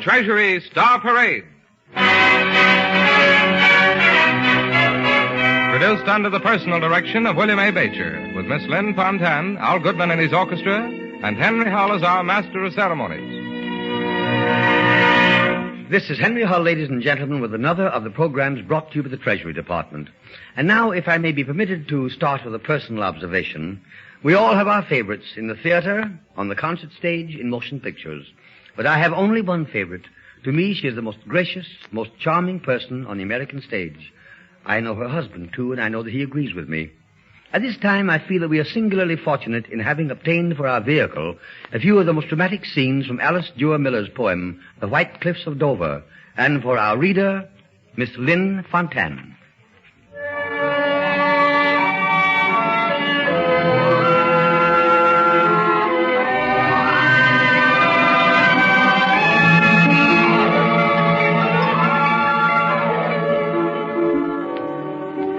Treasury Star Parade. Produced under the personal direction of William A. Beecher, with Miss Lynn Fontanne, Al Goodman and his orchestra, and Henry Hull as our master of ceremonies. This is Henry Hull, ladies and gentlemen, with another of the programs brought to you by the Treasury Department. And now, if I may be permitted to start with a personal observation, we all have our favorites in the theater, on the concert stage, in motion pictures. But I have only one favorite. To me, she is the most gracious, most charming person on the American stage. I know her husband, too, and I know that he agrees with me. At this time, I feel that we are singularly fortunate in having obtained for our vehicle a few of the most dramatic scenes from Alice Duer Miller's poem, The White Cliffs of Dover, and for our reader, Miss Lynn Fontanne.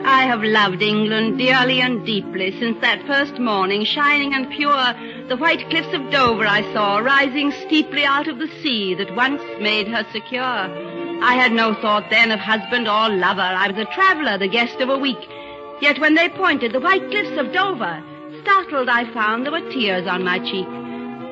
I have loved England dearly and deeply since that first morning, shining and pure, the white cliffs of Dover I saw, rising steeply out of the sea that once made her secure. I had no thought then of husband or lover. I was a traveler, the guest of a week. Yet when they pointed the white cliffs of Dover, startled I found there were tears on my cheek.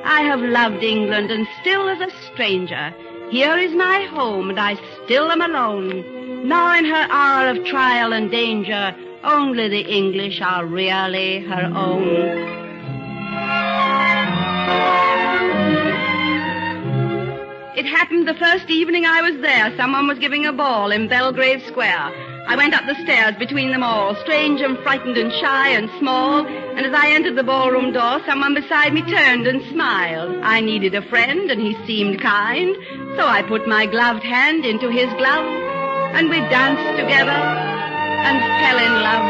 I have loved England, and still as a stranger. Here is my home, and I still am alone. Now in her hour of trial and danger, only the English are really her own. It happened the first evening I was there. Someone was giving a ball in Belgrave Square. I went up the stairs between them all, strange and frightened and shy and small, and as I entered the ballroom door, someone beside me turned and smiled. I needed a friend, and he seemed kind, so I put my gloved hand into his glove, and we danced together and fell in love.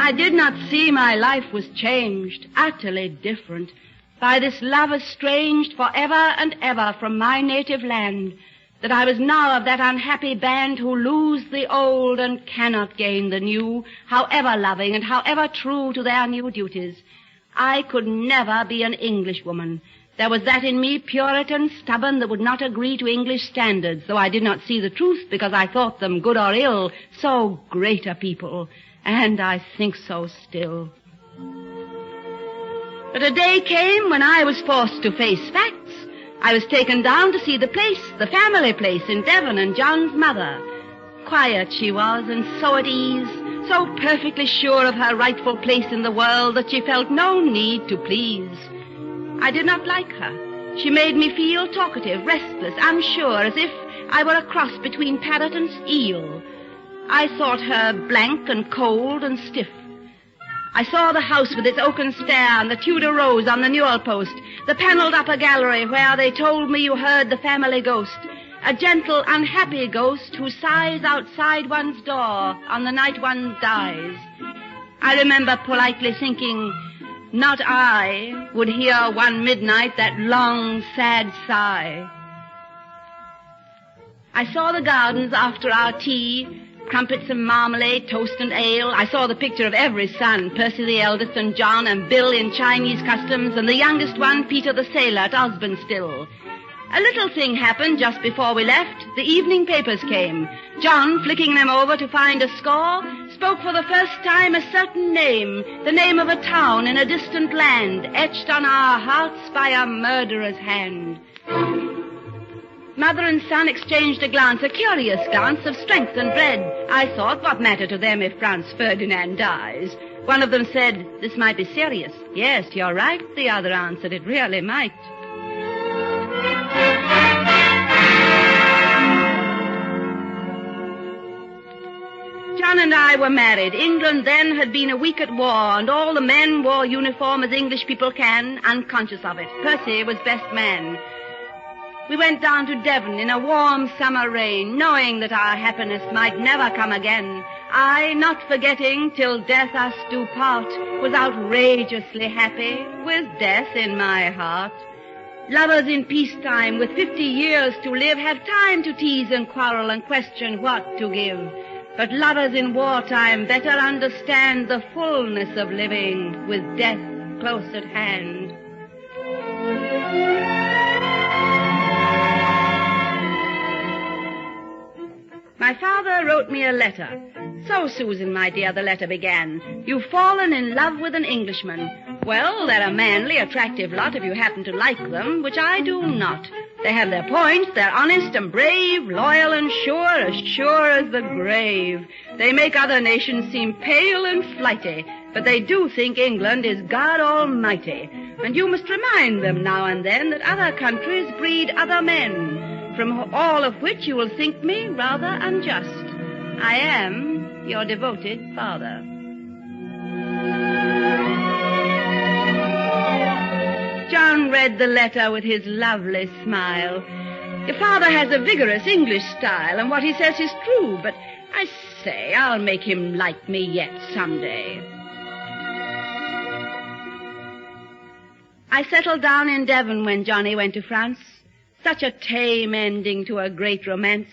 I did not see my life was changed, utterly different, by this love estranged forever and ever from my native land, that I was now of that unhappy band who lose the old and cannot gain the new, however loving and however true to their new duties. I could never be an Englishwoman. There was that in me, Puritan, stubborn, that would not agree to English standards, though I did not see the truth because I thought them, good or ill, so great a people, and I think so still. But a day came when I was forced to face facts. I was taken down to see the place, the family place in Devon, and John's mother. Quiet she was, and so at ease, so perfectly sure of her rightful place in the world that she felt no need to please. I did not like her. She made me feel talkative, restless, unsure, as if I were a cross between parrot and eel. I thought her blank and cold and stiff. I saw the house with its oaken stair and the Tudor rose on the newel post, the panelled upper gallery where they told me you heard the family ghost, a gentle, unhappy ghost who sighs outside one's door on the night one dies. I remember politely thinking, not I would hear one midnight that long, sad sigh. I saw the gardens after our tea, crumpets and marmalade, toast and ale. I saw the picture of every son, Percy the eldest and John and Bill in Chinese customs, and the youngest one, Peter the sailor, at Osbornestill. A little thing happened just before we left. The evening papers came. John, flicking them over to find a score, spoke for the first time a certain name, the name of a town in a distant land, etched on our hearts by a murderer's hand. Mother and son exchanged a glance, a curious glance of strength and dread. I thought, what matter to them if Franz Ferdinand dies? One of them said, this might be serious. Yes, you're right, the other answered, it really might. John and I were married. England then had been a week at war, and all the men wore uniform as English people can, unconscious of it. Percy was best man. We went down to Devon in a warm summer rain, knowing that our happiness might never come again. I, not forgetting till death us do part, was outrageously happy with death in my heart. Lovers in peacetime with 50 years to live have time to tease and quarrel and question what to give. But lovers in wartime better understand the fullness of living with death close at hand. My father wrote me a letter. So, Susan, my dear, the letter began. You've fallen in love with an Englishman. Well, they're a manly, attractive lot if you happen to like them, which I do not. They have their points. They're honest and brave, loyal and sure as the grave. They make other nations seem pale and flighty, but they do think England is God Almighty. And you must remind them now and then that other countries breed other men, from all of which you will think me rather unjust. I am your devoted father. John read the letter with his lovely smile. Your father has a vigorous English style, and what he says is true, but I say, I'll make him like me yet someday. I settled down in Devon when Johnny went to France. Such a tame ending to a great romance.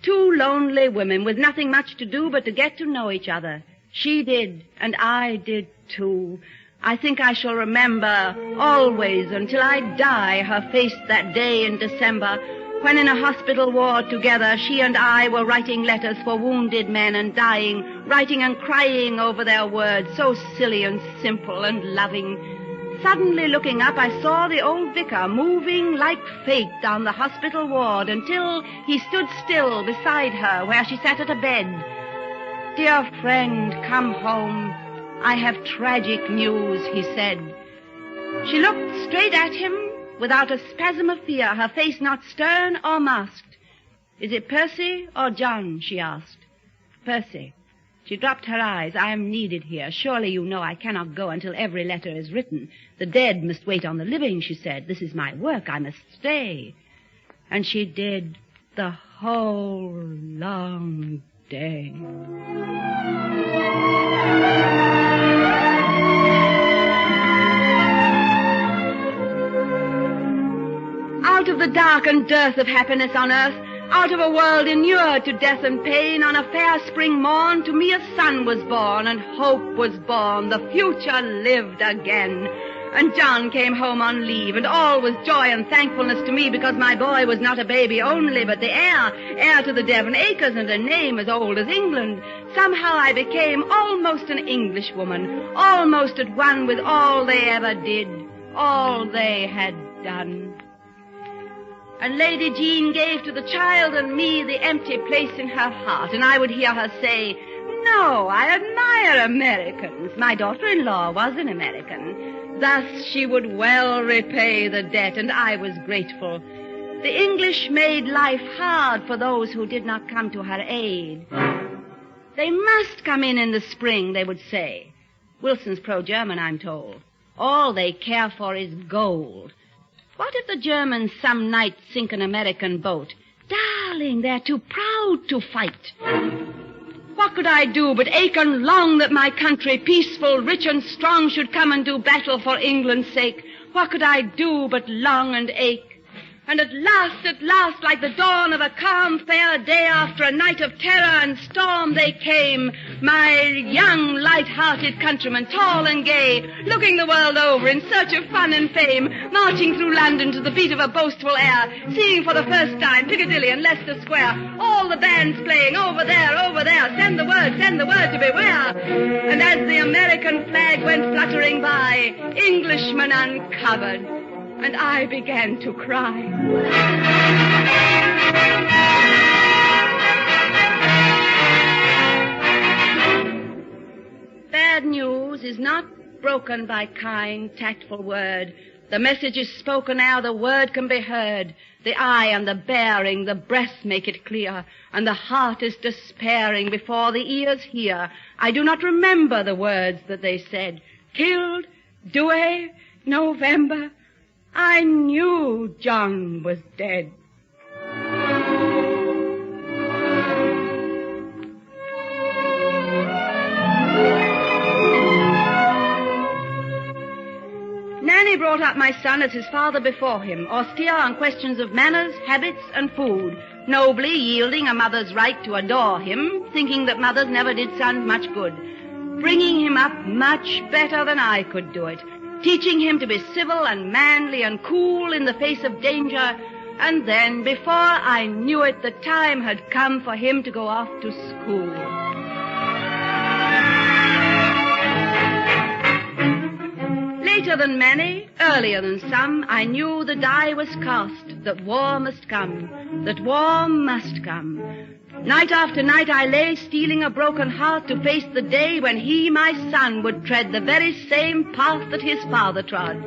Two lonely women with nothing much to do but to get to know each other. She did, and I did too. I think I shall remember always until I die her face that day in December when in a hospital ward together she and I were writing letters for wounded men and dying, writing and crying over their words, so silly and simple and loving. Suddenly looking up, I saw the old vicar moving like fate down the hospital ward until he stood still beside her where she sat at a bed. Dear friend, come home. I have tragic news, he said. She looked straight at him without a spasm of fear, her face not stern or masked. Is it Percy or John, she asked. Percy. She dropped her eyes. I am needed here. Surely you know I cannot go until every letter is written. The dead must wait on the living, she said. This is my work. I must stay. And she did the whole long day. Out of the dark and dearth of happiness on earth, out of a world inured to death and pain, on a fair spring morn, to me a son was born, and hope was born. The future lived again. And John came home on leave, and all was joy and thankfulness to me, because my boy was not a baby only, but the heir to the Devon acres and a name as old as England. Somehow I became almost an Englishwoman, almost at one with all they ever did, all they had done. And Lady Jean gave to the child and me the empty place in her heart, and I would hear her say, "No, I admire Americans." My daughter-in-law was an American. Thus she would well repay the debt, and I was grateful. The English made life hard for those who did not come to her aid. They must come in the spring, they would say. Wilson's pro-German, I'm told. All they care for is gold. What if the Germans some night sink an American boat? Darling, they're too proud to fight. What could I do but ache and long that my country, peaceful, rich and strong, should come and do battle for England's sake? What could I do but long and ache? And at last, like the dawn of a calm, fair day after a night of terror and storm, they came, my young, light-hearted countrymen, tall and gay, looking the world over in search of fun and fame, marching through London to the beat of a boastful air, seeing for the first time Piccadilly and Leicester Square, all the bands playing, over there, send the word to beware. And as the American flag went fluttering by, Englishmen uncovered, and I began to cry. Bad news is not broken by kind, tactful word. The message is spoken ere the word can be heard. The eye and the bearing, the breath make it clear, and the heart is despairing before the ears hear. I do not remember the words that they said. Killed, Douay, November. I knew John was dead. Nanny brought up my son as his father before him, austere on questions of manners, habits, and food, nobly yielding a mother's right to adore him, thinking that mothers never did sons much good, bringing him up much better than I could do it. teaching him to be civil and manly and cool in the face of danger. And then, before I knew it, the time had come for him to go off to school. Later than many, earlier than some, I knew the die was cast, that war must come, that war must come. Night after night I lay, steeling a broken heart to face the day when he, my son, would tread the very same path that his father trod.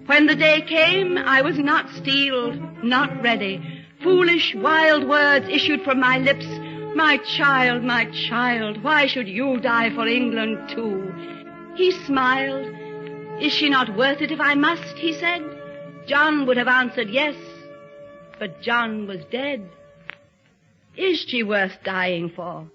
When the day came, I was not steeled, not ready. Foolish, wild words issued from my lips. My child, why should you die for England too? He smiled. Is she not worth it if I must, he said. John would have answered yes, but John was dead. Is she worth dying for?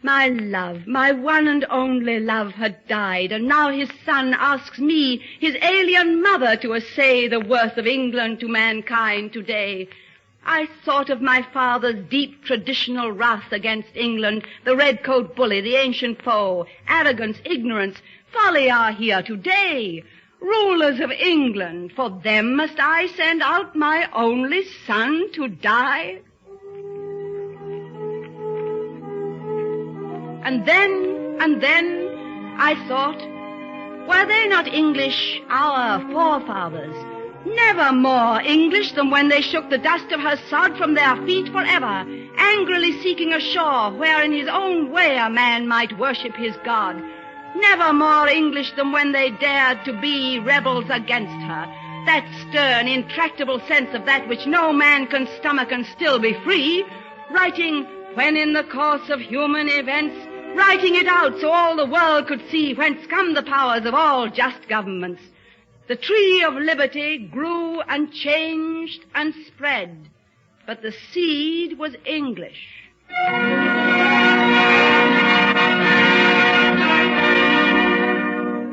My love, my one and only love, had died, and now his son asks me, his alien mother, to essay the worth of England to mankind today. I thought of my father's deep traditional wrath against England, the redcoat bully, the ancient foe. Arrogance, ignorance, folly are here today. Rulers of England, for them must I send out my only son to die? And then, I thought, were they not English, our forefathers? Never more English than when they shook the dust of her sod from their feet forever, angrily seeking a shore where in his own way a man might worship his God. Never more English than when they dared to be rebels against her. That stern, intractable sense of that which no man can stomach and still be free, writing, when in the course of human events, writing it out so all the world could see whence come the powers of all just governments. The tree of liberty grew and changed and spread, but the seed was English.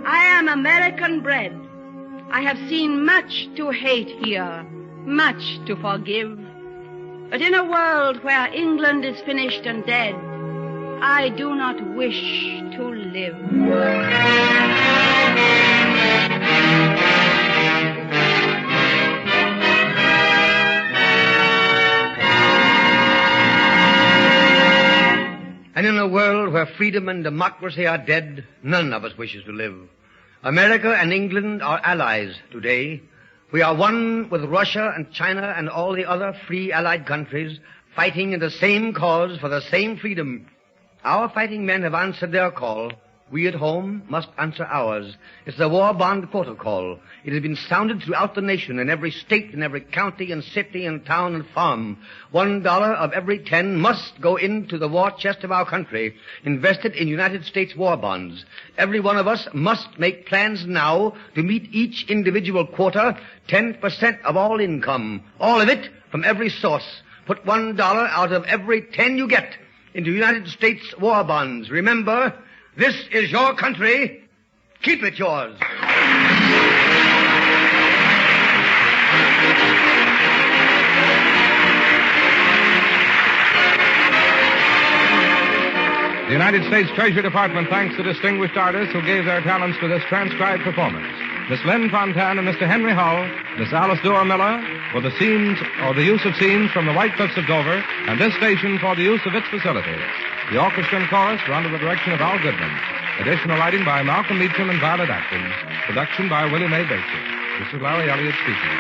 I am American bred. I have seen much to hate here, much to forgive. But in a world where England is finished and dead, I do not wish to live. And in a world where freedom and democracy are dead, none of us wishes to live. America and England are allies today. We are one with Russia and China and all the other free allied countries, fighting in the same cause for the same freedom. Our fighting men have answered their call. We at home must answer ours. It's the war bond protocol. It has been sounded throughout the nation, in every state, in every county and city and town and farm. $1 of every 10 must go into the war chest of our country, invested in United States war bonds. Every one of us must make plans now to meet each individual quota, 10% of all income, all of it from every source. Put $1 out of every 10 you get into United States war bonds. Remember, this is your country. Keep it yours. The United States Treasury Department thanks the distinguished artists who gave their talents to this transcribed performance. Miss Lynn Fontanne and Mr. Henry Hull, Miss Alice Dewar Miller for the scenes or the use of scenes from the White Cliffs of Dover, and this station for the use of its facilities. The orchestra and chorus were under the direction of Al Goodman. Additional writing by Malcolm Meacham and Violet Atkins. Production by William A. Baker. This is Larry Elliott speaking.